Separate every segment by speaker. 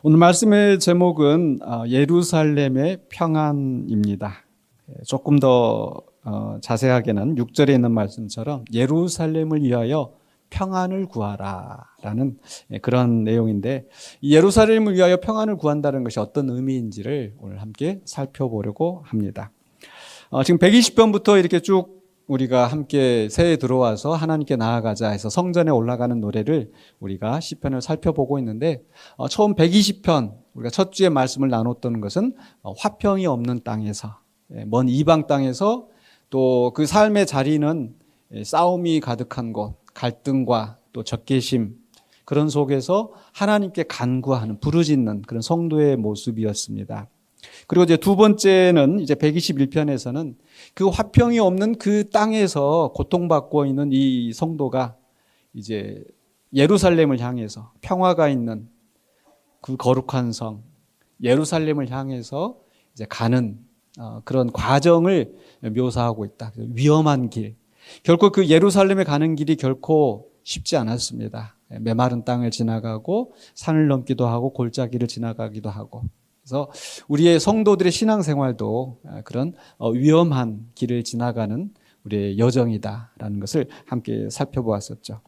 Speaker 1: 오늘 말씀의 제목은 예루살렘의 평안입니다. 조금 더 자세하게는 6절에 있는 말씀처럼 예루살렘을 위하여 평안을 구하라 라는 그런 내용인데, 이 예루살렘을 위하여 평안을 구한다는 것이 어떤 의미인지를 오늘 함께 살펴보려고 합니다. 지금 120편부터 이렇게 쭉 우리가 함께 새해 들어와서 하나님께 나아가자 해서 성전에 올라가는 노래를 우리가 시편을 살펴보고 있는데, 처음 120편 우리가 첫 주에 말씀을 나눴던 것은 화평이 없는 땅에서, 먼 이방 땅에서, 또 그 삶의 자리는 싸움이 가득한 곳, 갈등과 또 적개심, 그런 속에서 하나님께 간구하는, 부르짖는 그런 성도의 모습이었습니다. 그리고 이제 두 번째는 이제 121편에서는 그 화평이 없는 그 땅에서 고통받고 있는 이 성도가 이제 예루살렘을 향해서, 평화가 있는 그 거룩한 성 예루살렘을 향해서 이제 가는 그런 과정을 묘사하고 있다. 위험한 길, 결코 그 예루살렘에 가는 길이 결코 쉽지 않았습니다. 메마른 땅을 지나가고 산을 넘기도 하고 골짜기를 지나가기도 하고, 그래서 우리의 성도들의 신앙생활도 그런 위험한 길을 지나가는 우리의 여정이다라는 것을 함께 살펴보았었죠.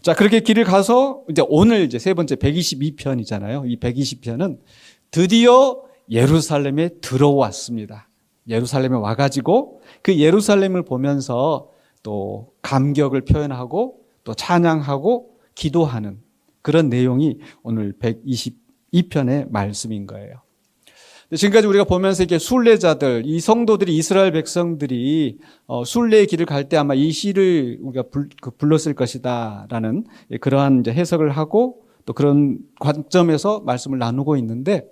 Speaker 1: 자, 그렇게 길을 가서 이제 오늘 이제 세 번째 122편이잖아요. 이 120편은 드디어 예루살렘에 들어왔습니다. 예루살렘에 와가지고 그 예루살렘을 보면서 또 감격을 표현하고 또 찬양하고 기도하는 그런 내용이 오늘 122편의 말씀인 거예요. 지금까지 우리가 보면서 이렇게 순례자들, 이 성도들이, 이스라엘 백성들이 순례의 길을 갈 때 아마 이 시를 우리가 불렀을 것이다라는 그러한 이제 해석을 하고 또 그런 관점에서 말씀을 나누고 있는데,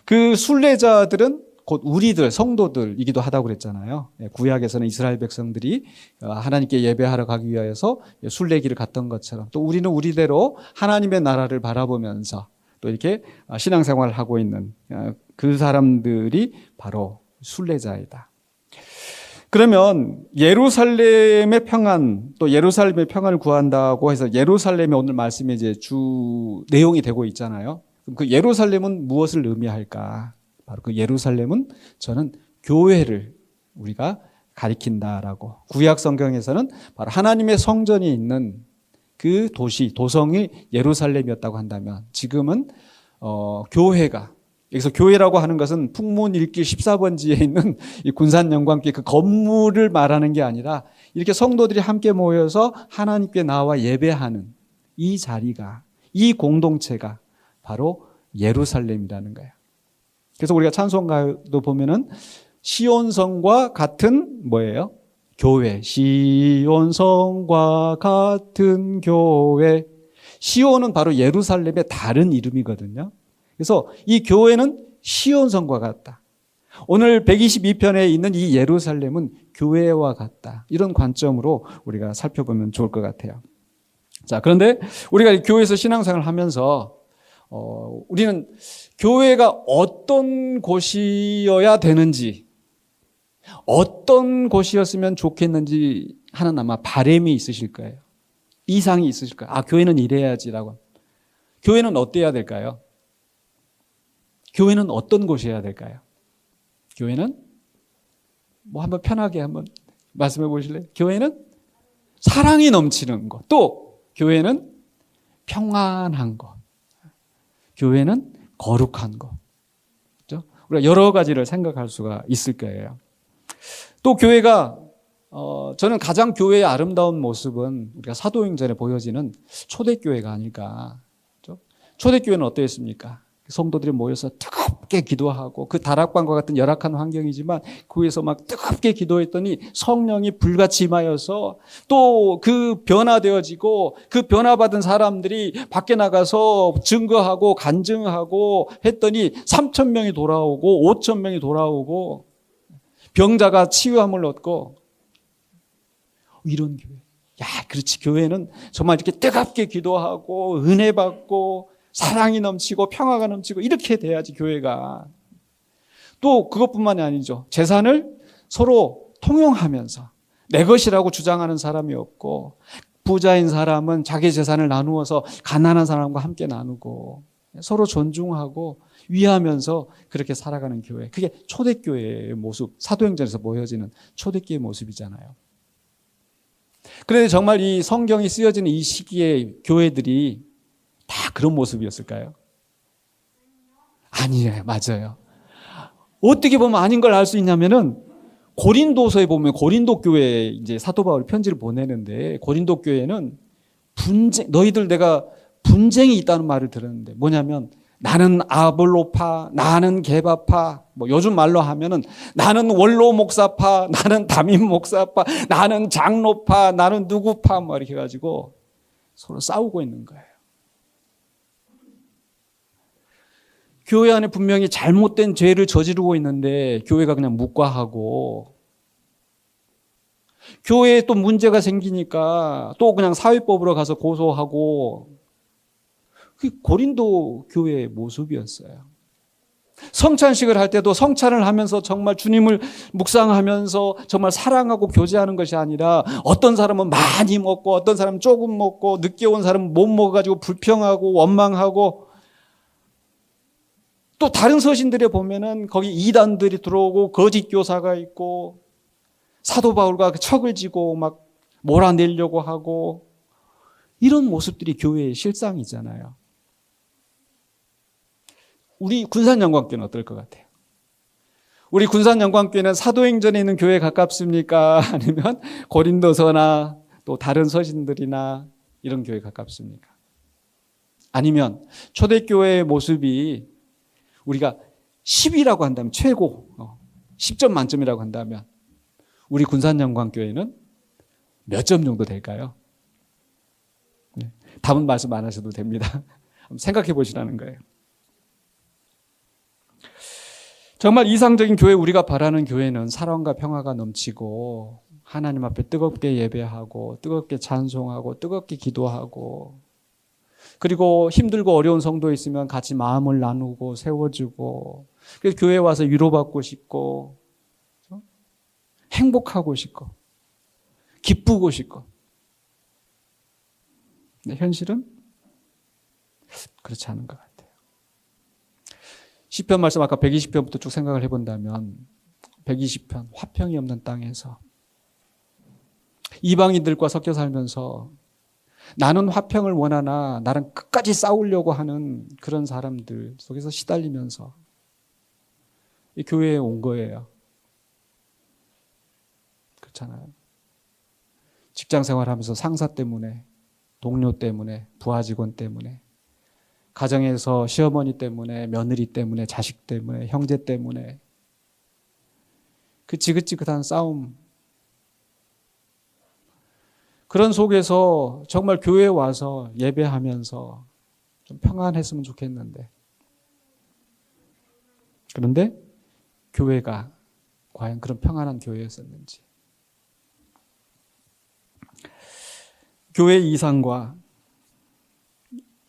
Speaker 1: 그 순례자들은 곧 우리들, 성도들이기도 하다고 그랬잖아요. 구약에서는 이스라엘 백성들이 하나님께 예배하러 가기 위해서 순례길을 갔던 것처럼, 또 우리는 우리대로 하나님의 나라를 바라보면서 또 이렇게 신앙생활을 하고 있는 그 사람들이 바로 순례자이다. 그러면 예루살렘의 평안, 또 예루살렘의 평안을 구한다고 해서 예루살렘이 오늘 말씀의 이제 주 내용이 되고 있잖아요. 그럼 그 예루살렘은 무엇을 의미할까? 바로 그 예루살렘은 저는 교회를 우리가 가리킨다라고, 구약 성경에서는 바로 하나님의 성전이 있는 그 도시, 도성이 예루살렘이었다고 한다면, 지금은 교회가, 여기서 교회라고 하는 것은 풍문일길 14번지에 있는 이 군산영광교회 그 건물을 말하는 게 아니라, 이렇게 성도들이 함께 모여서 하나님께 나와 예배하는 이 자리가, 이 공동체가 바로 예루살렘이라는 거예요. 그래서 우리가 찬송가도 보면은 시온성과 같은 뭐예요? 교회. 시온성과 같은 교회. 시온은 바로 예루살렘의 다른 이름이거든요. 그래서 이 교회는 시온성과 같다. 오늘 122편에 있는 이 예루살렘은 교회와 같다. 이런 관점으로 우리가 살펴보면 좋을 것 같아요. 자, 그런데 우리가 교회에서 신앙생활을 하면서 우리는 교회가 어떤 곳이어야 되는지, 어떤 곳이었으면 좋겠는지 하는 아마 바람이 있으실 거예요. 이상이 있으실 거예요. 교회는 이래야지라고. 교회는 어때야 될까요? 교회는 어떤 곳이어야 될까요? 교회는 한번 편하게 한번 말씀해 보실래요? 교회는 사랑이 넘치는 곳, 또 교회는 평안한 곳, 교회는 거룩한 것. 그렇죠? 우리가 여러 가지를 생각할 수가 있을 거예요. 또 교회가 저는 가장 교회의 아름다운 모습은 우리가 사도행전에 보여지는 초대교회가 아닐까. 그렇죠? 초대교회는 어떠했습니까? 성도들이 모여서 뜨겁게 기도하고, 그 다락방과 같은 열악한 환경이지만 그에서 막 뜨겁게 기도했더니 성령이 불같이 임하여서 또 그 변화되어지고, 그 변화받은 사람들이 밖에 나가서 증거하고 간증하고 했더니 3,000명이 돌아오고 5,000명이 돌아오고 병자가 치유함을 얻고, 이런 교회. 그렇지. 교회는 정말 이렇게 뜨겁게 기도하고 은혜 받고 사랑이 넘치고 평화가 넘치고 이렇게 돼야지 교회가. 또 그것뿐만이 아니죠. 재산을 서로 통용하면서 내 것이라고 주장하는 사람이 없고, 부자인 사람은 자기 재산을 나누어서 가난한 사람과 함께 나누고, 서로 존중하고 위하면서 그렇게 살아가는 교회. 그게 초대교회의 모습, 사도행전에서 보여지는 초대교회의 모습이잖아요. 그런데 정말 이 성경이 쓰여지는 이 시기에 교회들이 다 그런 모습이었을까요? 아니에요. 맞아요. 어떻게 보면 아닌 걸 알 수 있냐면은 고린도서에 보면 고린도 교회에 이제 사도 바울이 편지를 보내는데 고린도 교회는 너희들 내가 분쟁이 있다는 말을 들었는데 뭐냐면 나는 아볼로파, 나는 게바파, 뭐 요즘 말로 하면은 나는 원로 목사파, 나는 담임 목사파, 나는 장로파, 나는 누구파 뭐 이렇게 해가지고 서로 싸우고 있는 거예요. 교회 안에 분명히 잘못된 죄를 저지르고 있는데 교회가 그냥 묵과하고 교회에 또 문제가 생기니까 또 그냥 사회법으로 가서 고소하고 그게 고린도 교회의 모습이었어요. 성찬식을 할 때도 성찬을 하면서 정말 주님을 묵상하면서 정말 사랑하고 교제하는 것이 아니라 어떤 사람은 많이 먹고 어떤 사람은 조금 먹고 늦게 온 사람은 못 먹어가지고 불평하고 원망하고 또 다른 서신들에 보면은 거기 이단들이 들어오고 거짓 교사가 있고 사도 바울과 척을 지고 막 몰아내려고 하고 이런 모습들이 교회의 실상이잖아요. 우리 군산영광교회는 어떨 것 같아요? 우리 군산영광교회는 사도행전에 있는 교회에 가깝습니까? 아니면 고린도서나 또 다른 서신들이나 이런 교회에 가깝습니까? 아니면 초대교회의 모습이 우리가 10이라고 한다면 최고 10점 만점이라고 한다면 우리 군산영광교회는 몇 점 정도 될까요? 네, 답은 말씀 안 하셔도 됩니다. 생각해 보시라는 거예요. 정말 이상적인 교회, 우리가 바라는 교회는 사랑과 평화가 넘치고 하나님 앞에 뜨겁게 예배하고 뜨겁게 찬송하고 뜨겁게 기도하고 그리고 힘들고 어려운 성도 있으면 같이 마음을 나누고 세워주고 그래서 교회에 와서 위로받고 싶고 행복하고 싶고 기쁘고 싶고 근데 현실은 그렇지 않은 것 같아요. 시편 말씀 아까 120편부터 쭉 생각을 해본다면 120편 화평이 없는 땅에서 이방인들과 섞여 살면서 나는 화평을 원하나 나랑 끝까지 싸우려고 하는 그런 사람들 속에서 시달리면서 이 교회에 온 거예요. 그렇잖아요. 직장 생활하면서 상사 때문에 동료 때문에 부하 직원 때문에 가정에서 시어머니 때문에 며느리 때문에 자식 때문에 형제 때문에 그 지긋지긋한 싸움 그런 속에서 정말 교회에 와서 예배하면서 좀 평안했으면 좋겠는데 그런데 교회가 과연 그런 평안한 교회였었는지 교회 이상과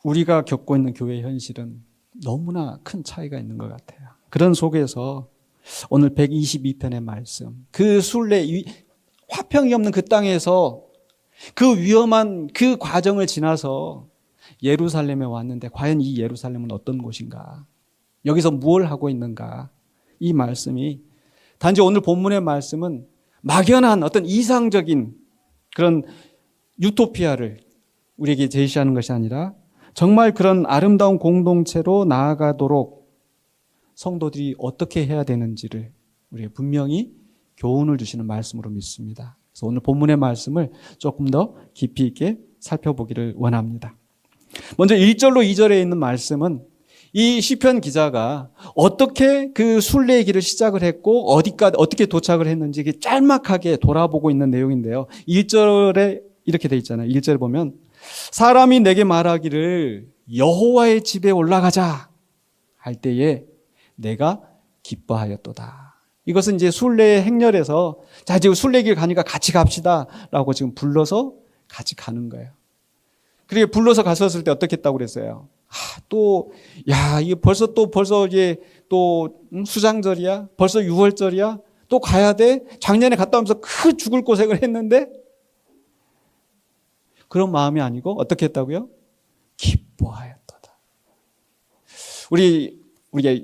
Speaker 1: 우리가 겪고 있는 교회 현실은 너무나 큰 차이가 있는 것 같아요. 그런 속에서 오늘 122편의 말씀, 그 순례, 화평이 없는 그 땅에서 그 위험한 그 과정을 지나서 예루살렘에 왔는데 과연 이 예루살렘은 어떤 곳인가? 여기서 무엇을 하고 있는가? 이 말씀이 단지 오늘 본문의 말씀은 막연한 어떤 이상적인 그런 유토피아를 우리에게 제시하는 것이 아니라 정말 그런 아름다운 공동체로 나아가도록 성도들이 어떻게 해야 되는지를 우리에게 분명히 교훈을 주시는 말씀으로 믿습니다. 그래서 오늘 본문의 말씀을 조금 더 깊이 있게 살펴보기를 원합니다. 먼저 1절로 2절에 있는 말씀은 이 시편 기자가 어떻게 그 순례의 길을 시작을 했고 어디까지 어떻게 도착을 했는지 짤막하게 돌아보고 있는 내용인데요. 1절에 이렇게 돼 있잖아요. 1절에 보면 사람이 내게 말하기를 여호와의 집에 올라가자 할 때에 내가 기뻐하였도다. 이것은 이제 순례의 행렬에서 자 지금 순례길 가니까 같이 갑시다라고 지금 불러서 같이 가는 거예요. 그리고 불러서 갔었을 때 어떻게 했다고 그랬어요? 이게 벌써 이제 또 수장절이야? 벌써 6월절이야? 또 가야 돼? 작년에 갔다 오면서 그 죽을 고생을 했는데 그런 마음이 아니고 어떻게 했다고요? 기뻐하였도다. 우리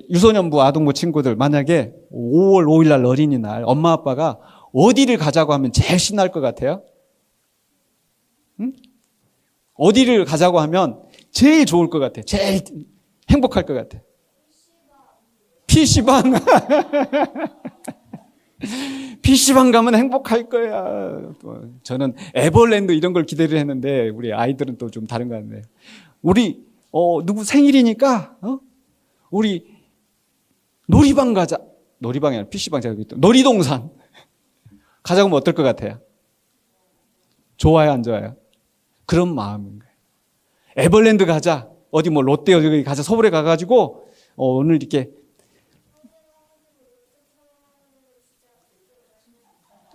Speaker 1: 유소년부 아동부 친구들 만약에 5월 5일 날 어린이날 엄마 아빠가 어디를 가자고 하면 제일 신날 것 같아요? 응? 어디를 가자고 하면 제일 좋을 것 같아. 제일 행복할 것 같아. PC방. PC방 가면 행복할 거야. 저는 에버랜드 이런 걸 기대를 했는데 우리 아이들은 또 좀 다른 것 같네요. 우리 누구 생일이니까 우리 놀이방 가자. 놀이방이 아니라 PC방 제가 여기 있다. 놀이동산 가자고 하면 어떨 것 같아요? 좋아요, 안 좋아요? 그런 마음인 거예요. 에버랜드 가자. 어디 뭐 롯데 어디 가자. 서울에 가가지고 오늘 이렇게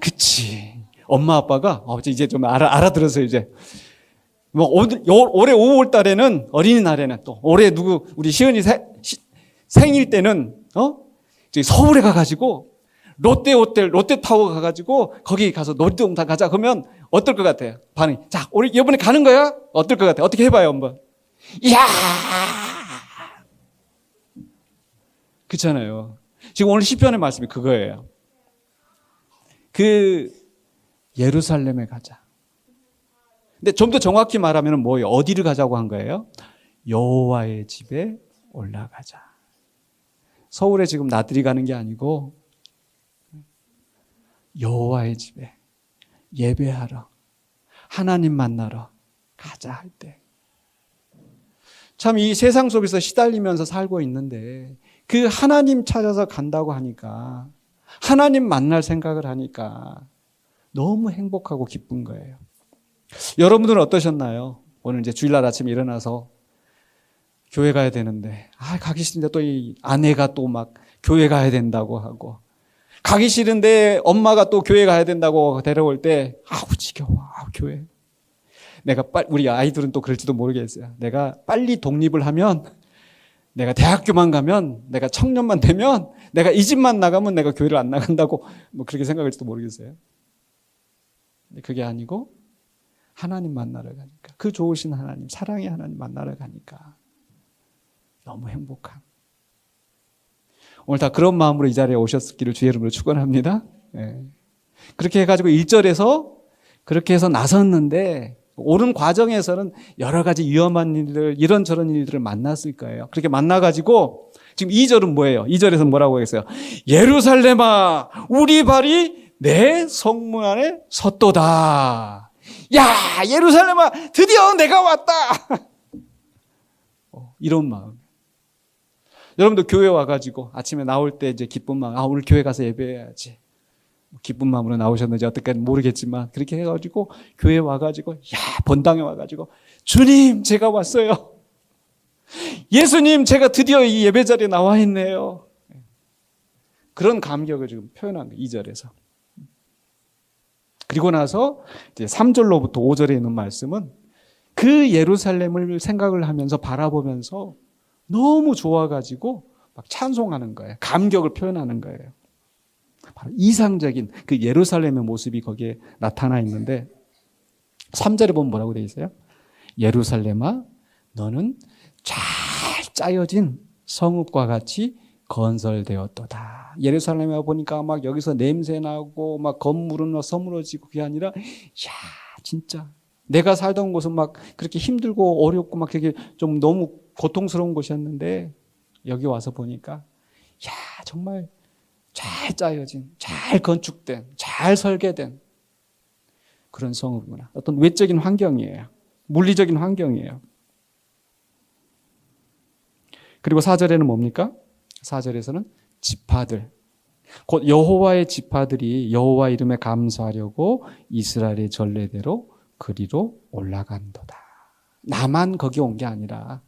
Speaker 1: 그치. 엄마 아빠가 이제 좀 알아들어서 이제 뭐 올해 5월 달에는 어린이날에는 또 올해 우리 시은이 생일 때는 서울에 가가지고 롯데타워 가가지고 거기 가서 놀이동산 가자. 그러면 어떨 것 같아요? 반응이. 자, 우리 이번에 가는 거야? 어떨 것 같아요? 어떻게 해봐요, 한번. 이야! 그렇잖아요. 지금 오늘 시편의 말씀이 그거예요. 예루살렘에 가자. 근데 좀 더 정확히 말하면 뭐예요? 어디를 가자고 한 거예요? 여호와의 집에 올라가자. 서울에 지금 나들이 가는 게 아니고 여호와의 집에 예배하러 하나님 만나러 가자 할 때. 참 이 세상 속에서 시달리면서 살고 있는데 그 하나님 찾아서 간다고 하니까 하나님 만날 생각을 하니까 너무 행복하고 기쁜 거예요. 여러분들은 어떠셨나요? 오늘 이제 주일날 아침에 일어나서 교회 가야 되는데 가기 싫은데 또 이 아내가 또 막 교회 가야 된다고 하고 가기 싫은데 엄마가 또 교회 가야 된다고 데려올 때 지겨워. 교회. 우리 아이들은 또 그럴지도 모르겠어요. 내가 빨리 독립을 하면 내가 대학교만 가면 내가 청년만 되면 내가 이 집만 나가면 내가 교회를 안 나간다고 뭐 그렇게 생각할지도 모르겠어요. 근데 그게 아니고 하나님 만나러 가니까 그 좋으신 하나님 사랑의 하나님 만나러 가니까 너무 행복함. 오늘 다 그런 마음으로 이 자리에 오셨기를 주의 이름으로 축원합니다. 네. 그렇게 해가지고 1절에서 그렇게 해서 나섰는데 오른 과정에서는 여러 가지 위험한 일들 이런저런 일들을 만났을 거예요. 그렇게 만나가지고 지금 2절은 뭐예요? 2절에서 뭐라고 했어요? 예루살렘아 우리 발이 내 성문 안에 섰도다. 야 예루살렘아 드디어 내가 왔다. 이런 마음. 여러분도 교회 와가지고 아침에 나올 때 이제 기쁜 마음, 오늘 교회 가서 예배해야지. 기쁜 마음으로 나오셨는지 어떻게는 모르겠지만 그렇게 해가지고 교회 와가지고 본당에 와가지고 주님 제가 왔어요. 예수님 제가 드디어 이 예배 자리에 나와 있네요. 그런 감격을 지금 표현한 거예요. 2절에서. 그리고 나서 이제 3절로부터 5절에 있는 말씀은 그 예루살렘을 생각을 하면서 바라보면서 너무 좋아가지고 막 찬송하는 거예요. 감격을 표현하는 거예요. 바로 이상적인 그 예루살렘의 모습이 거기에 나타나 있는데 3절에 보면 뭐라고 되어 있어요? 예루살렘아 너는 잘 짜여진 성읍과 같이 건설되었도다. 예루살렘에 보니까 막 여기서 냄새 나고 막 건물은 막 서물어지고 그게 아니라 진짜 내가 살던 곳은 막 그렇게 힘들고 어렵고 막 되게 좀 너무 고통스러운 곳이었는데 여기 와서 보니까 정말 잘 짜여진, 잘 건축된, 잘 설계된 그런 성읍이구나. 어떤 외적인 환경이에요. 물리적인 환경이에요. 그리고 4절에는 뭡니까? 4절에서는 지파들, 곧 여호와의 지파들이 여호와 이름에 감사하려고 이스라엘의 전례대로 그리로 올라간도다. 나만 거기 온 게 아니라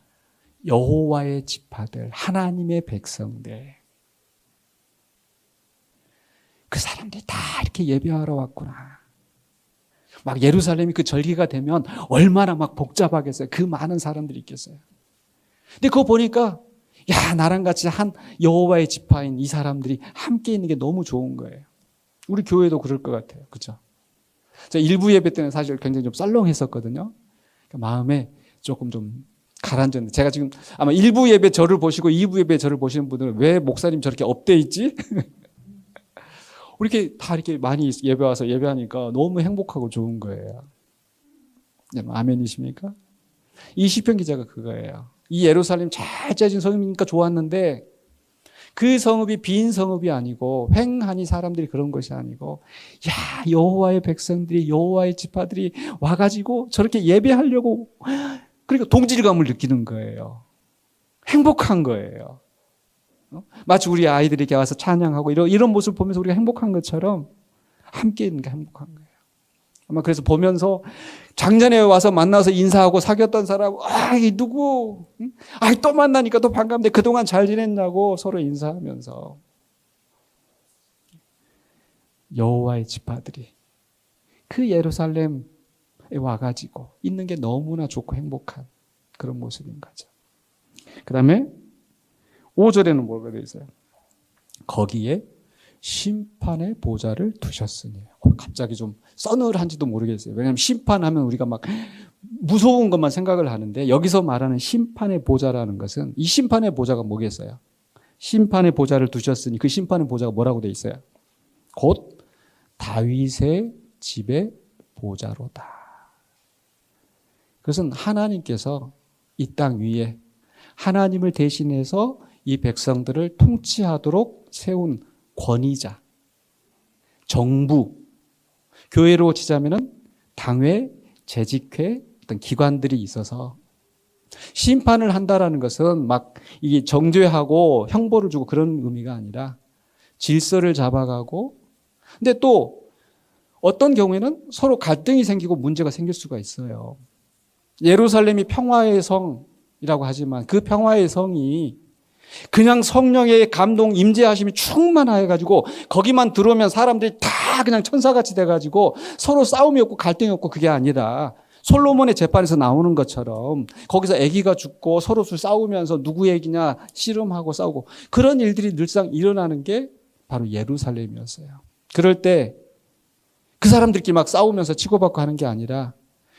Speaker 1: 여호와의 지파들, 하나님의 백성들, 그 사람들이 다 이렇게 예배하러 왔구나. 막 예루살렘이 그 절기가 되면 얼마나 막 복잡하겠어요. 그 많은 사람들이 있겠어요. 근데 그거 보니까 나랑 같이 한 여호와의 지파인 이 사람들이 함께 있는 게 너무 좋은 거예요. 우리 교회도 그럴 것 같아요. 그렇죠? 제가 일부 예배 때는 사실 굉장히 좀 썰렁했었거든요. 마음에 조금 좀 가라앉았는데 제가 지금 아마 1부 예배 저를 보시고 2부 예배 저를 보시는 분들은 왜 목사님 저렇게 업돼 있지? 이렇게 다 이렇게 많이 예배 와서 예배하니까 너무 행복하고 좋은 거예요. 아멘이십니까? 이 시편 기자가 그거예요. 이 예루살렘 잘 짜진 성읍이니까 좋았는데 그 성읍이 빈 성읍이 아니고 횡하니 사람들이 그런 것이 아니고 야 여호와의 백성들이 여호와의 지파들이 와가지고 저렇게 예배하려고 그러니까 동질감을 느끼는 거예요. 행복한 거예요. 마치 우리 아이들이 이렇게 와서 찬양하고 이런 모습을 보면서 우리가 행복한 것처럼 함께 있는 게 행복한 거예요. 아마 그래서 보면서 작년에 와서 만나서 인사하고 사귀었던 사람, 이 누구? 또 만나니까 또 반갑네. 그동안 잘 지냈냐고 서로 인사하면서 여호와의 지파들이 그 예루살렘에 와가지고 있는 게 너무나 좋고 행복한 그런 모습인 거죠. 그 다음에 5절에는 뭐가 되어 있어요? 거기에 심판의 보좌를 두셨으니. 갑자기 좀 서늘한지도 모르겠어요. 왜냐하면 심판하면 우리가 막 무서운 것만 생각을 하는데 여기서 말하는 심판의 보좌라는 것은 이 심판의 보좌가 뭐겠어요? 심판의 보좌를 두셨으니 그 심판의 보좌가 뭐라고 되어 있어요? 곧 다윗의 집의 보좌로다. 그것은 하나님께서 이 땅 위에 하나님을 대신해서 이 백성들을 통치하도록 세운 권위자, 정부, 교회로 치자면은 당회, 재직회 어떤 기관들이 있어서 심판을 한다라는 것은 막 이게 정죄하고 형벌을 주고 그런 의미가 아니라 질서를 잡아가고 근데 또 어떤 경우에는 서로 갈등이 생기고 문제가 생길 수가 있어요. 예루살렘이 평화의 성이라고 하지만 그 평화의 성이 그냥 성령의 감동 임재하심이 충만해가지고 거기만 들어오면 사람들이 다 그냥 천사같이 돼가지고 서로 싸움이 없고 갈등이 없고 그게 아니라 솔로몬의 재판에서 나오는 것처럼 거기서 아기가 죽고 서로 싸우면서 누구 얘기냐 씨름하고 싸우고 그런 일들이 늘상 일어나는 게 바로 예루살렘이었어요. 그럴 때 그 사람들끼리 막 싸우면서 치고받고 하는 게 아니라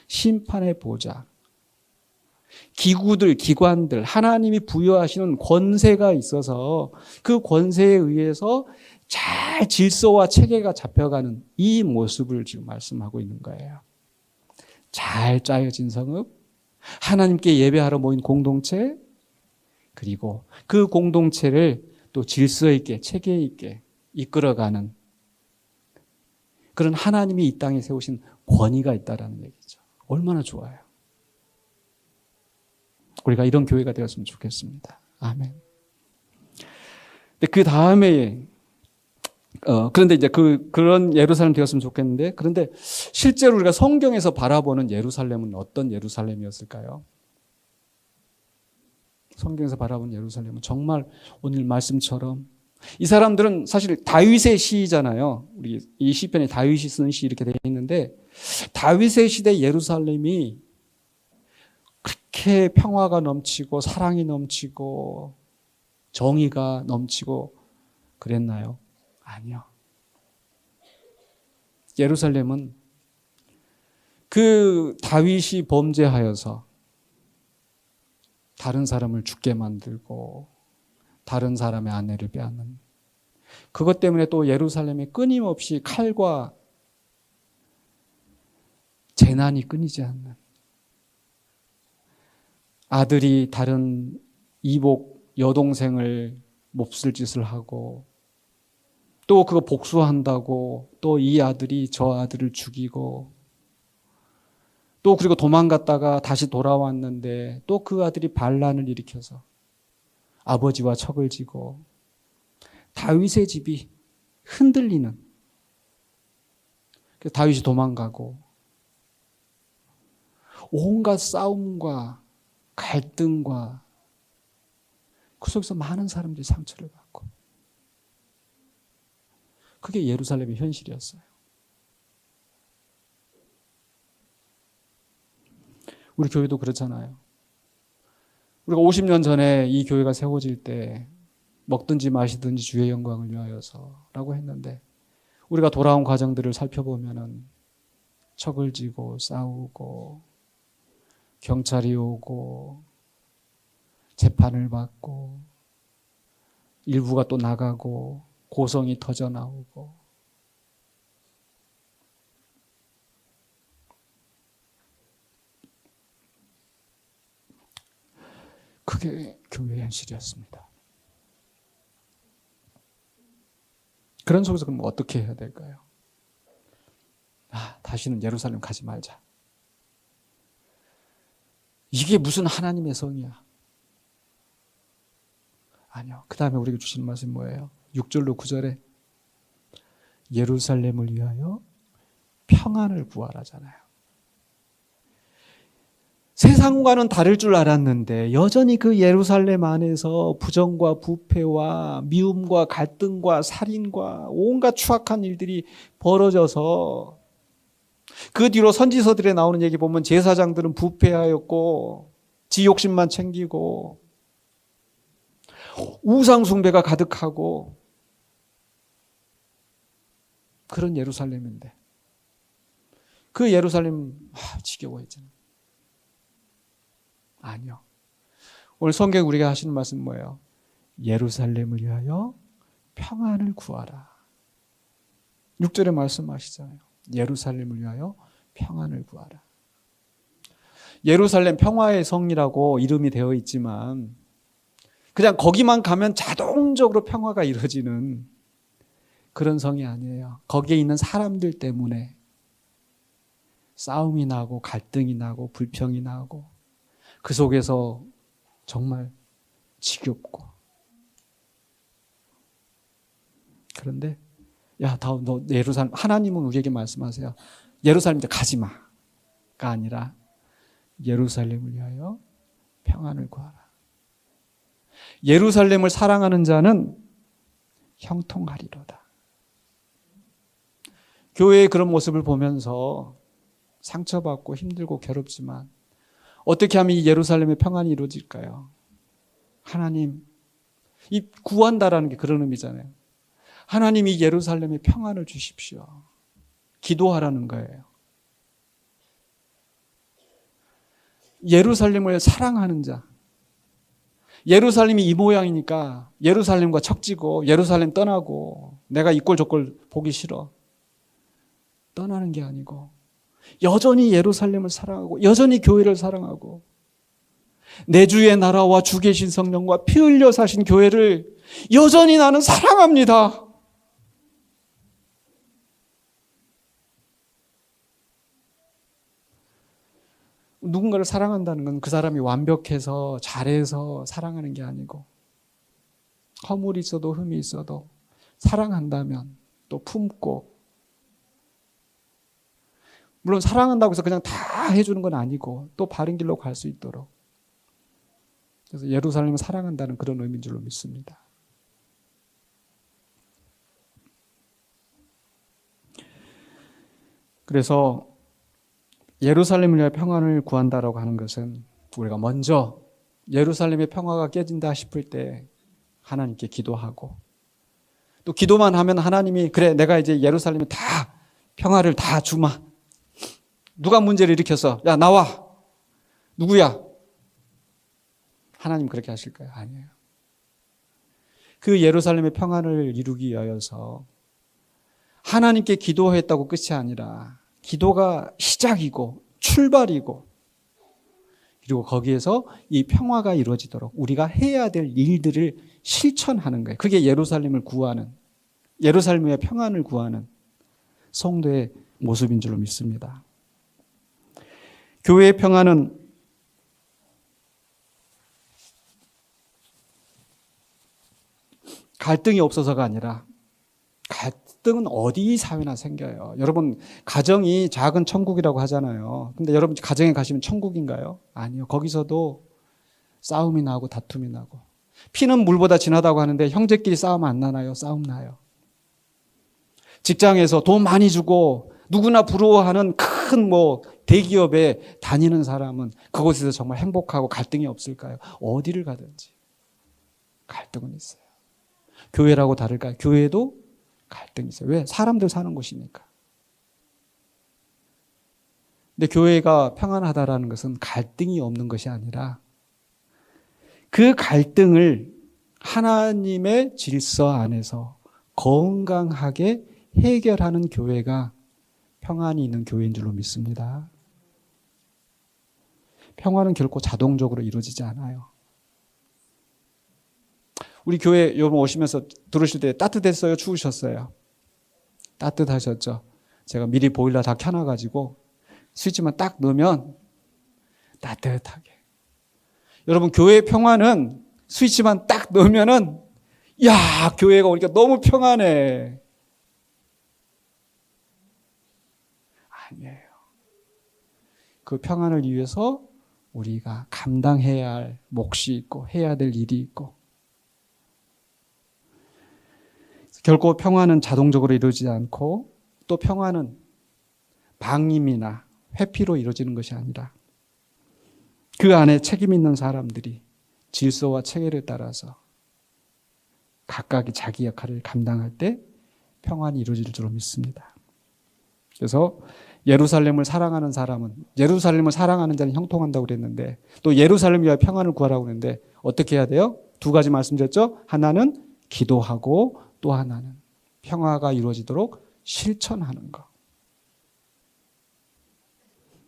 Speaker 1: 심판의 보좌, 기구들, 기관들, 하나님이 부여하시는 권세가 있어서 그 권세에 의해서 잘 질서와 체계가 잡혀가는 이 모습을 지금 말씀하고 있는 거예요. 잘 짜여진 성읍, 하나님께 예배하러 모인 공동체, 그리고 그 공동체를 또 질서 있게, 체계 있게 이끌어가는 그런 하나님이 이 땅에 세우신 권위가 있다는 얘기죠. 얼마나 좋아요. 우리가 이런 교회가 되었으면 좋겠습니다. 아멘. 그 다음에 그런데 이제 그런 예루살렘 되었으면 좋겠는데 그런데 실제로 우리가 성경에서 바라보는 예루살렘은 어떤 예루살렘이었을까요? 성경에서 바라보는 예루살렘은 정말 오늘 말씀처럼 이 사람들은 사실 다윗의 시잖아요. 우리 이 시편에 다윗이 쓴 시 이렇게 되어 있는데 다윗의 시대 예루살렘이 그렇게 평화가 넘치고 사랑이 넘치고 정의가 넘치고 그랬나요? 아니요. 예루살렘은 그 다윗이 범죄하여서 다른 사람을 죽게 만들고 다른 사람의 아내를 빼앗는 그것 때문에 또 예루살렘에 끊임없이 칼과 재난이 끊이지 않는 아들이 다른 이복 여동생을 몹쓸 짓을 하고 또 그거 복수한다고 또 이 아들이 저 아들을 죽이고 또 그리고 도망갔다가 다시 돌아왔는데 또 그 아들이 반란을 일으켜서 아버지와 척을 지고 다윗의 집이 흔들리는 그래서 다윗이 도망가고 온갖 싸움과 갈등과 그 속에서 많은 사람들이 상처를 받고 그게 예루살렘의 현실이었어요. 우리 교회도 그렇잖아요. 우리가 50년 전에 이 교회가 세워질 때 먹든지 마시든지 주의 영광을 위하여서라고 했는데 우리가 돌아온 과정들을 살펴보면은 척을 지고 싸우고 경찰이 오고 재판을 받고 일부가 또 나가고 고성이 터져 나오고 그게 교회의 현실이었습니다. 그런 속에서 그럼 어떻게 해야 될까요? 다시는 예루살렘 가지 말자. 이게 무슨 하나님의 성이야? 아니요. 그 다음에 우리가 주시는 말씀이 뭐예요? 6절로 9절에 예루살렘을 위하여 평안을 구하라잖아요. 세상과는 다를 줄 알았는데 여전히 그 예루살렘 안에서 부정과 부패와 미움과 갈등과 살인과 온갖 추악한 일들이 벌어져서 그 뒤로 선지서들에 나오는 얘기 보면 제사장들은 부패하였고 지 욕심만 챙기고 우상 숭배가 가득하고 그런 예루살렘인데 그 예루살렘 지겨워했잖아요. 아니요. 오늘 성경 우리가 하시는 말씀은 뭐예요? 예루살렘을 위하여 평안을 구하라. 6절에 말씀하시잖아요. 예루살렘을 위하여 평안을 구하라. 예루살렘 평화의 성이라고 이름이 되어 있지만 그냥 거기만 가면 자동적으로 평화가 이루어지는 그런 성이 아니에요. 거기에 있는 사람들 때문에 싸움이 나고 갈등이 나고 불평이 나고 그 속에서 정말 지겹고 그런데 너 예루살렘 하나님은 우리에게 말씀하세요. 예루살렘 이제 가지 마가 아니라 예루살렘을 위하여 평안을 구하라. 예루살렘을 사랑하는 자는 형통하리로다. 교회의 그런 모습을 보면서 상처받고 힘들고 괴롭지만 어떻게 하면 이 예루살렘의 평안이 이루어질까요? 하나님, 이 구한다라는 게 그런 의미잖아요. 하나님 이 예루살렘에 평안을 주십시오. 기도하라는 거예요. 예루살렘을 사랑하는 자. 예루살렘이 이 모양이니까 예루살렘과 척지고 예루살렘 떠나고 내가 이 꼴 저 꼴 보기 싫어. 떠나는 게 아니고 여전히 예루살렘을 사랑하고 여전히 교회를 사랑하고 내 주의 나라와 주 계신 성령과 피 흘려 사신 교회를 여전히 나는 사랑합니다. 누군가를 사랑한다는 건 그 사람이 완벽해서 잘해서 사랑하는 게 아니고 허물이 있어도 흠이 있어도 사랑한다면 또 품고 물론 사랑한다고 해서 그냥 다 해주는 건 아니고 또 바른 길로 갈 수 있도록 그래서 예루살렘을 사랑한다는 그런 의미인 줄로 믿습니다. 그래서 예루살렘을 위해 평안을 구한다라고 하는 것은 우리가 먼저 예루살렘의 평화가 깨진다 싶을 때 하나님께 기도하고 또 기도만 하면 하나님이 그래 내가 이제 예루살렘에 다 평화를 다 주마. 누가 문제를 일으켰어? 야 나와. 누구야? 하나님 그렇게 하실까요? 아니에요. 그 예루살렘의 평안을 이루기 위하여서 하나님께 기도했다고 끝이 아니라 기도가 시작이고 출발이고 그리고 거기에서 이 평화가 이루어지도록 우리가 해야 될 일들을 실천하는 거예요. 그게 예루살렘을 구하는 예루살렘의 평안을 구하는 성도의 모습인 줄로 믿습니다. 교회의 평안은 갈등이 없어서가 아니라 갈등은 어디 사회나 생겨요. 여러분 가정이 작은 천국이라고 하잖아요. 근데 여러분 가정에 가시면 천국인가요? 아니요. 거기서도 싸움이 나고 다툼이 나고 피는 물보다 진하다고 하는데 형제끼리 싸움 안 나나요? 싸움 나요. 직장에서 돈 많이 주고 누구나 부러워하는 큰 대기업에 다니는 사람은 그곳에서 정말 행복하고 갈등이 없을까요? 어디를 가든지 갈등은 있어요. 교회라고 다를까요? 교회도 갈등이 있어요. 왜? 사람들 사는 곳이니까. 근데 교회가 평안하다라는 것은 갈등이 없는 것이 아니라 그 갈등을 하나님의 질서 안에서 건강하게 해결하는 교회가 평안이 있는 교회인 줄로 믿습니다. 평화는 결코 자동적으로 이루어지지 않아요. 우리 교회 여러분 오시면서 들으실 때 따뜻했어요? 추우셨어요? 따뜻하셨죠? 제가 미리 보일러 다 켜놔가지고 스위치만 딱 넣으면 따뜻하게. 여러분 교회의 평화는 스위치만 딱 넣으면은 야 교회가 오니까 너무 평안해. 아니에요. 그 평안을 위해서 우리가 감당해야 할 몫이 있고 해야 될 일이 있고 결코 평화는 자동적으로 이루어지지 않고 또 평화는 방임이나 회피로 이루어지는 것이 아니라 그 안에 책임 있는 사람들이 질서와 체계를 따라서 각각이 자기 역할을 감당할 때 평안이 이루어질 줄로 믿습니다. 그래서 예루살렘을 사랑하는 사람은 예루살렘을 사랑하는 자는 형통한다고 그랬는데 또 예루살렘 위하여 평안을 구하라고 그랬는데 어떻게 해야 돼요? 두 가지 말씀드렸죠? 하나는 기도하고 또 하나는 평화가 이루어지도록 실천하는 것.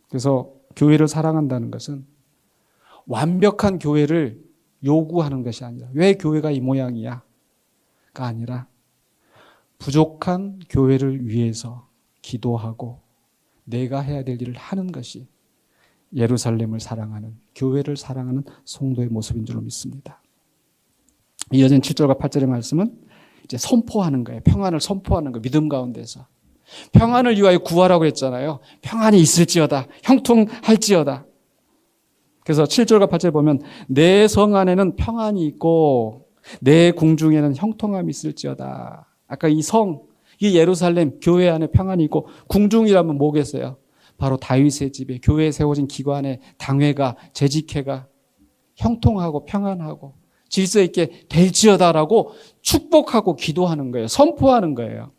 Speaker 1: 그래서 교회를 사랑한다는 것은 완벽한 교회를 요구하는 것이 아니라 왜 교회가 이 모양이야? 가 아니라 부족한 교회를 위해서 기도하고 내가 해야 될 일을 하는 것이 예루살렘을 사랑하는 교회를 사랑하는 성도의 모습인 줄로 믿습니다. 이어진 7절과 8절의 말씀은 이제 선포하는 거예요. 평안을 선포하는 거 믿음 가운데서. 평안을 위하여 구하라고 했잖아요. 평안이 있을지어다. 형통할지어다. 그래서 7절과 8절 보면 내 성 안에는 평안이 있고 내 궁중에는 형통함이 있을지어다. 아까 이 성, 이 예루살렘 교회 안에 평안이 있고 궁중이라면 뭐겠어요? 바로 다윗의 집에 교회에 세워진 기관에 당회가 재직회가 형통하고 평안하고 질서 있게 될지어다라고 축복하고 기도하는 거예요. 선포하는 거예요.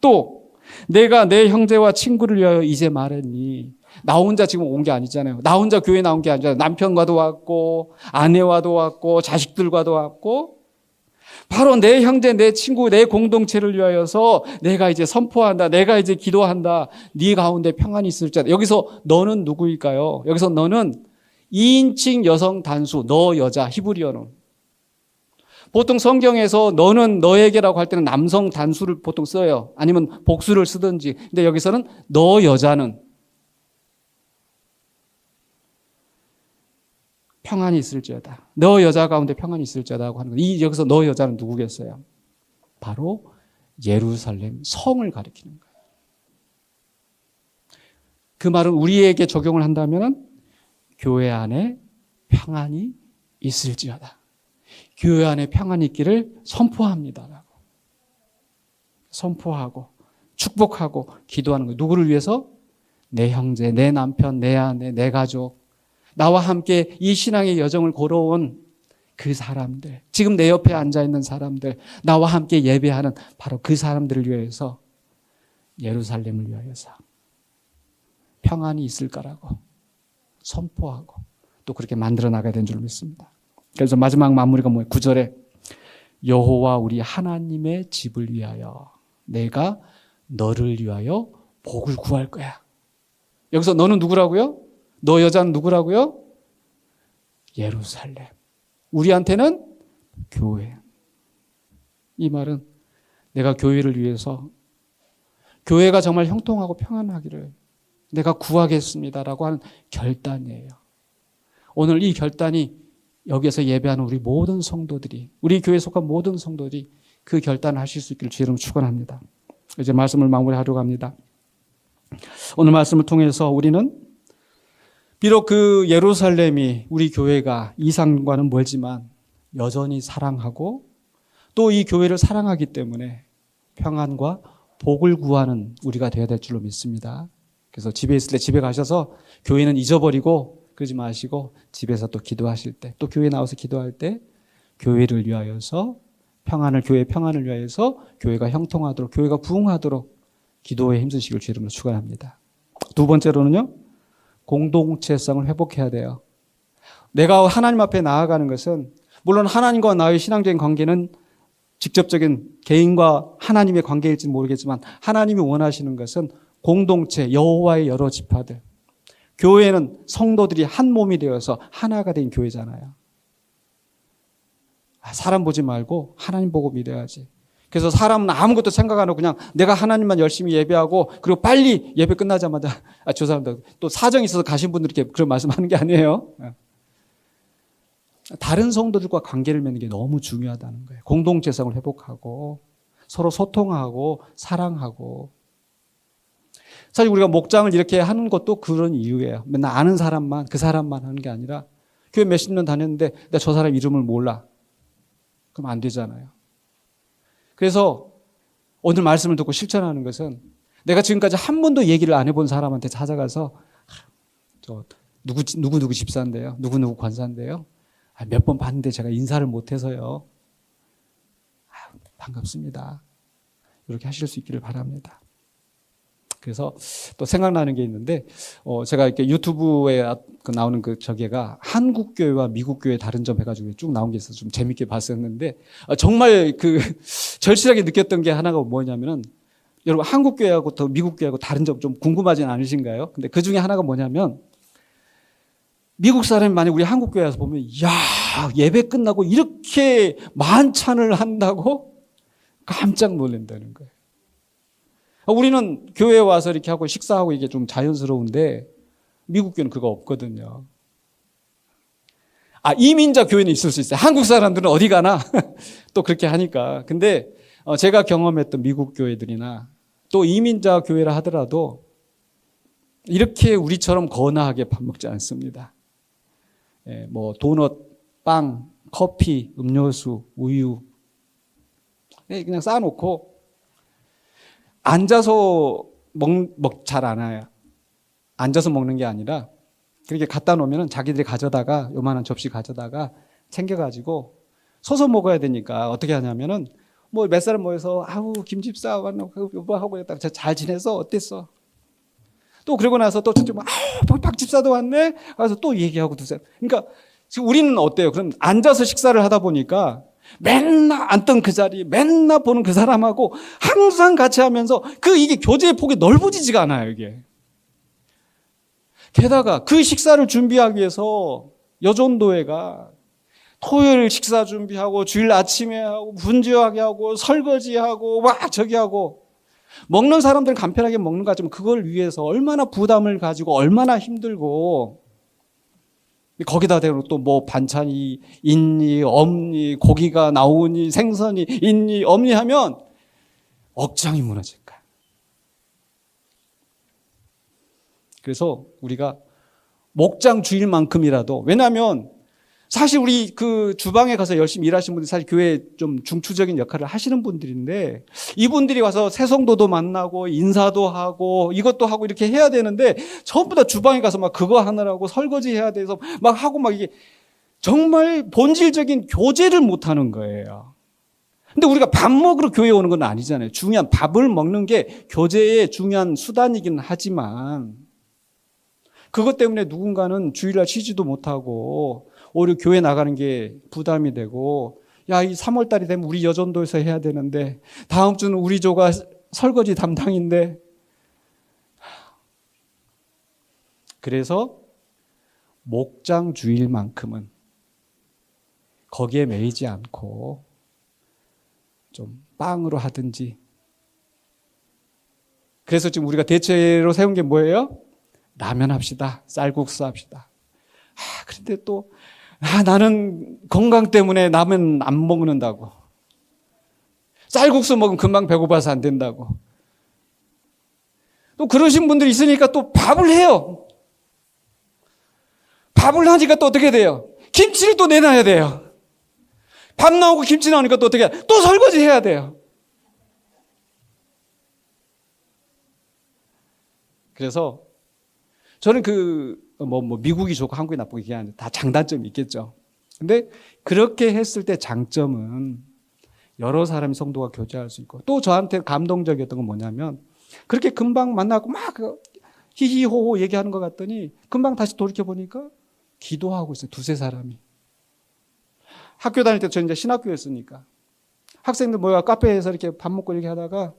Speaker 1: 또 내가 내 형제와 친구를 위하여 이제 말했니. 나 혼자 지금 온 게 아니잖아요. 나 혼자 교회 나온 게 아니잖아요. 남편과도 왔고 아내와도 왔고 자식들과도 왔고 바로 내 형제, 내 친구, 내 공동체를 위하여서 내가 이제 선포한다. 내가 이제 기도한다. 네 가운데 평안이 있을지어다. 여기서 너는 누구일까요? 여기서 너는 2인칭 여성 단수, 너 여자, 히브리어는. 보통 성경에서 너는 너에게라고 할 때는 남성 단수를 보통 써요. 아니면 복수를 쓰든지. 근데 여기서는 너 여자는 평안이 있을지어다. 너 여자 가운데 평안이 있을지어다 하고 하는 거예요. 여기서 너 여자는 누구겠어요? 바로 예루살렘 성을 가리키는 거예요. 그 말은 우리에게 적용을 한다면 교회 안에 평안이 있을지어다. 교회 안에 평안이 있기를 선포합니다. 선포하고 축복하고 기도하는 거예요. 누구를 위해서? 내 형제, 내 남편, 내 아내, 내 가족, 나와 함께 이 신앙의 여정을 걸어온 그 사람들, 지금 내 옆에 앉아있는 사람들, 나와 함께 예배하는 바로 그 사람들을 위해서 예루살렘을 위하여서 평안이 있을 거라고 선포하고 또 그렇게 만들어 나가야 되는 줄 믿습니다. 그래서 마지막 마무리가 뭐예요? 9절에 여호와 우리 하나님의 집을 위하여 내가 너를 위하여 복을 구할 거야. 여기서 너는 누구라고요? 너 여자는 누구라고요? 예루살렘. 우리한테는 교회. 이 말은 내가 교회를 위해서 교회가 정말 형통하고 평안하기를 내가 구하겠습니다라고 하는 결단이에요. 오늘 이 결단이 여기에서 예배하는 우리 모든 성도들이, 우리 교회에 속한 모든 성도들이 그 결단을 하실 수 있기를 주의 이름으로 축원합니다. 이제 말씀을 마무리하려고 합니다. 오늘 말씀을 통해서 우리는 비록 그 예루살렘이 우리 교회가 이상과는 멀지만 여전히 사랑하고 또 이 교회를 사랑하기 때문에 평안과 복을 구하는 우리가 되어야 될 줄로 믿습니다. 그래서 집에 있을 때 집에 가셔서 교회는 잊어버리고 그러지 마시고 집에서 또 기도하실 때 또 교회 나와서 기도할 때 교회를 위하여서 평안을 교회의 평안을 위하여서 교회가 형통하도록 교회가 부흥하도록 기도에 힘쓰시길 주의 이름으로 축원합니다. 두 번째로는요. 공동체성을 회복해야 돼요. 내가 하나님 앞에 나아가는 것은 물론 하나님과 나의 신앙적인 관계는 직접적인 개인과 하나님의 관계일지는 모르겠지만 하나님이 원하시는 것은 공동체, 여호와의 여러 지파들. 교회는 성도들이 한 몸이 되어서 하나가 된 교회잖아요. 사람 보지 말고 하나님 보고 믿어야지. 그래서 사람은 아무것도 생각 안 하고 그냥 내가 하나님만 열심히 예배하고 그리고 빨리 예배 끝나자마자 죄송합니다. 또 사정이 있어서 가신 분들 이렇게 그런 말씀하는 게 아니에요. 다른 성도들과 관계를 맺는 게 너무 중요하다는 거예요. 공동체성을 회복하고 서로 소통하고 사랑하고. 사실 우리가 목장을 이렇게 하는 것도 그런 이유예요. 맨날 아는 사람만 그 사람만 하는 게 아니라 교회 몇십 년 다녔는데 내가 저 사람 이름을 몰라. 그럼 안 되잖아요. 그래서 오늘 말씀을 듣고 실천하는 것은 내가 지금까지 한 번도 얘기를 안 해본 사람한테 찾아가서 저 누구 집사인데요. 누구 권사인데요. 몇 번 봤는데 제가 인사를 못해서요. 반갑습니다. 이렇게 하실 수 있기를 바랍니다. 그래서 또 생각나는 게 있는데, 제가 이렇게 유튜브에 나오는 그 저게가 한국 교회와 미국 교회 다른 점 해가지고 쭉 나온 게 있어서 좀 재밌게 봤었는데, 정말 그 절실하게 느꼈던 게 하나가 뭐냐면은, 여러분 한국 교회하고 또 미국 교회하고 다른 점 좀 궁금하진 않으신가요? 근데 그 중에 하나가 뭐냐면, 미국 사람이 만약 우리 한국 교회 와서 보면, 야, 예배 끝나고 이렇게 만찬을 한다고 깜짝 놀란다는 거예요. 우리는 교회에 와서 이렇게 하고 식사하고 이게 좀 자연스러운데 미국 교회는 그거 없거든요. 이민자 교회는 있을 수 있어요. 한국 사람들은 어디 가나 또 그렇게 하니까. 근데 제가 경험했던 미국 교회들이나 또 이민자 교회라 하더라도 이렇게 우리처럼 거나하게 밥 먹지 않습니다. 뭐 도넛, 빵, 커피, 음료수, 우유 그냥 쌓아놓고 앉아서 잘 안 와요. 앉아서 먹는 게 아니라 그렇게 갖다 놓으면 자기들이 가져다가 요만한 접시 가져다가 챙겨가지고 서서 먹어야 되니까 어떻게 하냐면은 뭐 몇 사람 모여서 김집사 뭐 하고 잘 지내서 어땠어? 또 그러고 나서 또 박집사도 왔네? 그래서 또 얘기하고 두세요. 그러니까 지금 우리는 어때요? 그럼 앉아서 식사를 하다 보니까 맨날 앉던 그 자리, 맨날 보는 그 사람하고 항상 같이 하면서 이게 교제의 폭이 넓어지지가 않아요, 이게. 게다가 그 식사를 준비하기 위해서 여전도회가 토요일 식사 준비하고 주일 아침에 하고 분주하게 하고 설거지하고 저기 하고 먹는 사람들은 간편하게 먹는 것 같지만 그걸 위해서 얼마나 부담을 가지고 얼마나 힘들고 거기다 대고 또 뭐 반찬이 있니 없니 고기가 나오니 생선이 있니 없니 하면 억장이 무너질 거야. 그래서 우리가 목장 주일만큼이라도 왜냐하면 사실 우리 그 주방에 가서 열심히 일하시는 분들이 사실 교회에 좀 중추적인 역할을 하시는 분들인데 이분들이 와서 새 성도도 만나고 인사도 하고 이것도 하고 이렇게 해야 되는데 전부 다 주방에 가서 막 그거 하느라고 설거지 해야 돼서 막 하고 막 이게 정말 본질적인 교제를 못 하는 거예요. 근데 우리가 밥 먹으러 교회에 오는 건 아니잖아요. 중요한 밥을 먹는 게 교제의 중요한 수단이긴 하지만 그것 때문에 누군가는 주일날 쉬지도 못하고 오히려 교회 나가는 게 부담이 되고 야, 이 3월달이 되면 우리 여전도에서 해야 되는데 다음 주는 우리 조가 설거지 담당인데 그래서 목장 주일만큼은 거기에 매이지 않고 좀 빵으로 하든지 그래서 지금 우리가 대체로 세운 게 뭐예요? 라면 합시다. 쌀국수 합시다. 그런데 또 나는 건강 때문에 라면 안 먹는다고. 쌀국수 먹으면 금방 배고파서 안 된다고. 또 그러신 분들이 있으니까 또 밥을 해요. 밥을 하니까 또 어떻게 돼요? 김치를 또 내놔야 돼요. 밥 나오고 김치 나오니까 또 어떻게 해요? 또 설거지 해야 돼요. 그래서 저는 미국이 좋고 한국이 나쁘고 이게 아니라 다 장단점이 있겠죠. 근데 그렇게 했을 때 장점은 여러 사람이 성도가 교제할 수 있고 또 저한테 감동적이었던 건 뭐냐면 그렇게 금방 만나고 막 히히호호 얘기하는 것 같더니 금방 다시 돌이켜보니까 기도하고 있어요. 두세 사람이. 학교 다닐 때 저 이제 신학교였으니까 학생들 모여 카페에서 이렇게 밥 먹고 이렇게 하다가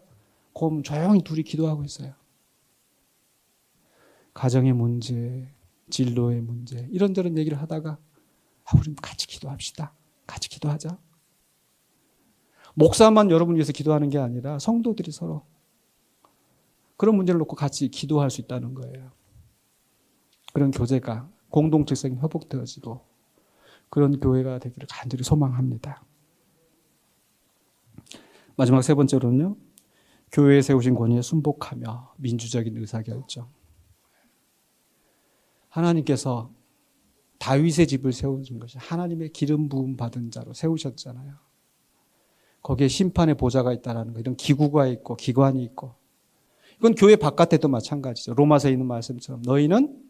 Speaker 1: 곰 조용히 둘이 기도하고 있어요. 가정의 문제, 진로의 문제 이런저런 얘기를 하다가 우리 같이 기도합시다. 같이 기도하자. 목사만 여러분 위해서 기도하는 게 아니라 성도들이 서로 그런 문제를 놓고 같이 기도할 수 있다는 거예요. 그런 교제가 공동체성이 회복되어지고 그런 교회가 되기를 간절히 소망합니다. 마지막 세 번째로는요. 교회에 세우신 권위에 순복하며 민주적인 의사결정. 하나님께서 다윗의 집을 세우신 것이 하나님의 기름 부음 받은 자로 세우셨잖아요. 거기에 심판의 보좌가 있다는 거, 이런 기구가 있고 기관이 있고 이건 교회 바깥에도 마찬가지죠. 로마서에 있는 말씀처럼 너희는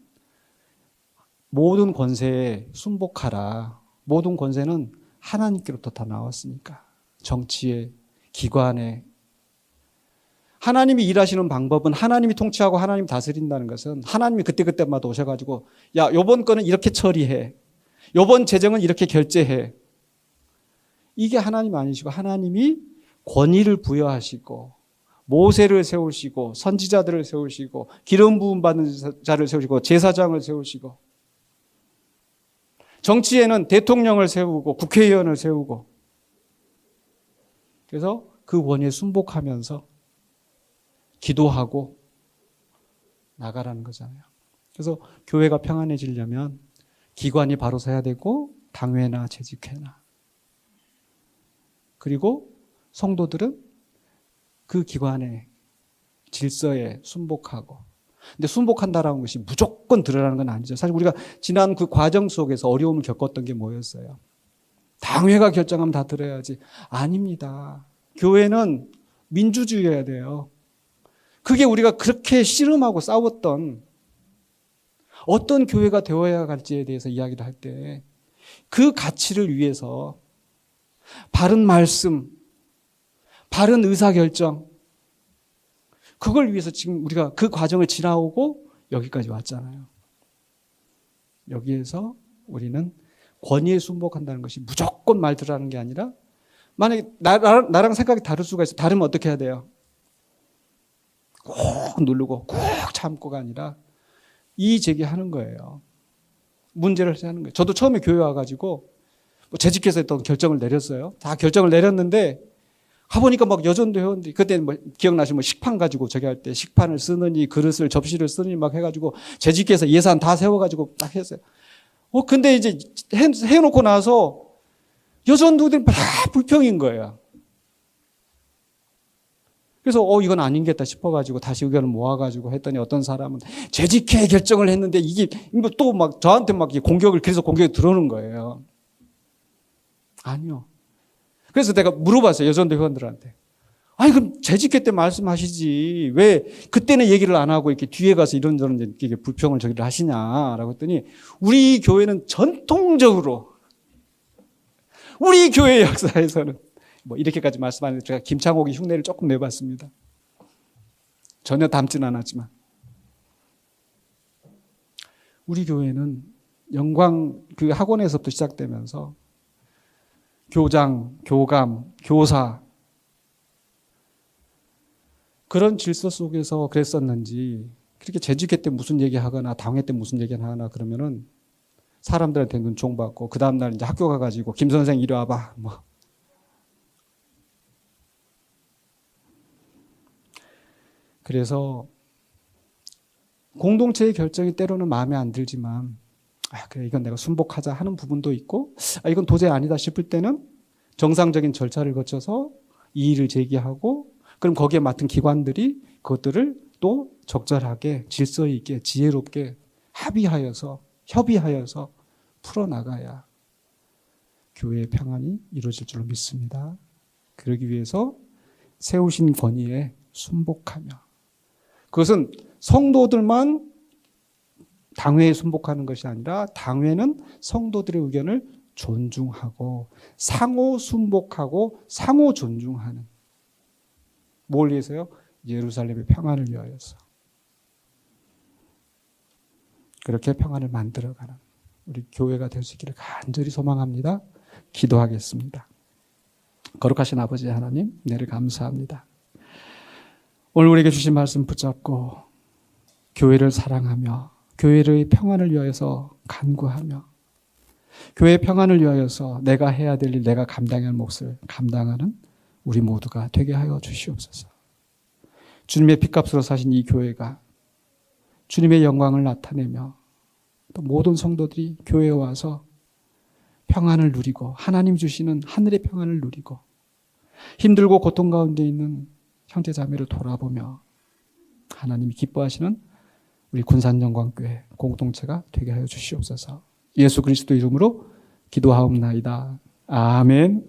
Speaker 1: 모든 권세에 순복하라. 모든 권세는 하나님께로부터 다 나왔으니까. 정치에, 기관에. 하나님이 일하시는 방법은 하나님이 통치하고 하나님이 다스린다는 것은 하나님이 그때그때마다 오셔가지고 야, 요번 거는 이렇게 처리해. 요번 재정은 이렇게 결제해. 이게 하나님 아니시고 하나님이 권위를 부여하시고 모세를 세우시고 선지자들을 세우시고 기름 부음 받는 자를 세우시고 제사장을 세우시고 정치에는 대통령을 세우고 국회의원을 세우고 그래서 그 권위에 순복하면서 기도하고 나가라는 거잖아요. 그래서 교회가 평안해지려면 기관이 바로 서야 되고 당회나 재직회나 그리고 성도들은 그 기관의 질서에 순복하고 근데 순복한다라는 것이 무조건 들으라는 건 아니죠. 사실 우리가 지난 그 과정 속에서 어려움을 겪었던 게 뭐였어요? 당회가 결정하면 다 들어야지. 아닙니다. 교회는 민주주의여야 돼요. 그게 우리가 그렇게 씨름하고 싸웠던 어떤 교회가 되어야 할지에 대해서 이야기를 할 때 그 가치를 위해서 바른 말씀, 바른 의사결정 그걸 위해서 지금 우리가 그 과정을 지나오고 여기까지 왔잖아요. 여기에서 우리는 권위에 순복한다는 것이 무조건 말 들으라는 게 아니라 만약에 나랑 생각이 다를 수가 있어. 다르면 어떻게 해야 돼요? 꼭 누르고 꼭 참고가 아니라 이의제기하는 거예요. 문제를 하는 거예요. 저도 처음에 교회 와가지고 재직해서 했던 결정을 내렸어요. 다 결정을 내렸는데 가보니까 막 여전도 회원들이 그때 뭐 기억나시면 식판 가지고 저기 할 때 식판을 쓰느니 그릇을 접시를 쓰느니 막 해가지고 재직해서 예산 다 세워가지고 딱 했어요. 근데 이제 해놓고 나서 여전도들이 다 불평인 거예요. 그래서 이건 아닌겠다 싶어가지고 다시 의견을 모아가지고 했더니 어떤 사람은 재직회 결정을 했는데 이게 또 막 저한테 막 공격을 그래서 공격이 들어오는 거예요. 아니요. 그래서 내가 물어봤어요. 여전도 회원들한테. 아니 그럼 재직회 때 말씀하시지 왜 그때는 얘기를 안 하고 이렇게 뒤에 가서 이런저런 이렇게 불평을 저기를 하시냐라고 했더니 우리 교회는 전통적으로 우리 교회 역사에서는 뭐 이렇게까지 말씀하는데 제가 김창옥이 흉내를 조금 내봤습니다. 전혀 닮지는 않았지만 우리 교회는 영광 그 학원에서부터 시작되면서 교장, 교감, 교사 그런 질서 속에서 그랬었는지 그렇게 재직회 때 무슨 얘기하거나 당회 때 무슨 얘기하나 그러면은 사람들한테 눈총 받고 그 다음날 이제 학교 가가지고 김 선생 이리 와봐 뭐 그래서 공동체의 결정이 때로는 마음에 안 들지만 그래 이건 내가 순복하자 하는 부분도 있고 이건 도저히 아니다 싶을 때는 정상적인 절차를 거쳐서 이의를 제기하고 그럼 거기에 맡은 기관들이 그것들을 또 적절하게 질서 있게 지혜롭게 합의하여서 협의하여서 풀어나가야 교회의 평안이 이루어질 줄로 믿습니다. 그러기 위해서 세우신 권위에 순복하며 그것은 성도들만 당회에 순복하는 것이 아니라 당회는 성도들의 의견을 존중하고 상호 순복하고 상호 존중하는 뭘 위해서요? 예루살렘의 평안을 위하여서 그렇게 평안을 만들어가는 우리 교회가 될 수 있기를 간절히 소망합니다. 기도하겠습니다. 거룩하신 아버지 하나님, 은혜를 감사합니다. 오늘 우리에게 주신 말씀 붙잡고 교회를 사랑하며 교회의 평안을 위하여서 간구하며 교회의 평안을 위하여서 내가 해야 될 일, 내가 감당해야 할 몫을 감당하는 우리 모두가 되게 하여 주시옵소서. 주님의 핏값으로 사신 이 교회가 주님의 영광을 나타내며 또 모든 성도들이 교회에 와서 평안을 누리고 하나님 주시는 하늘의 평안을 누리고 힘들고 고통 가운데 있는 형제 자매를 돌아보며 하나님이 기뻐하시는 우리 군산영광교회 공동체가 되게 하여 주시옵소서. 예수 그리스도 이름으로 기도하옵나이다. 아멘.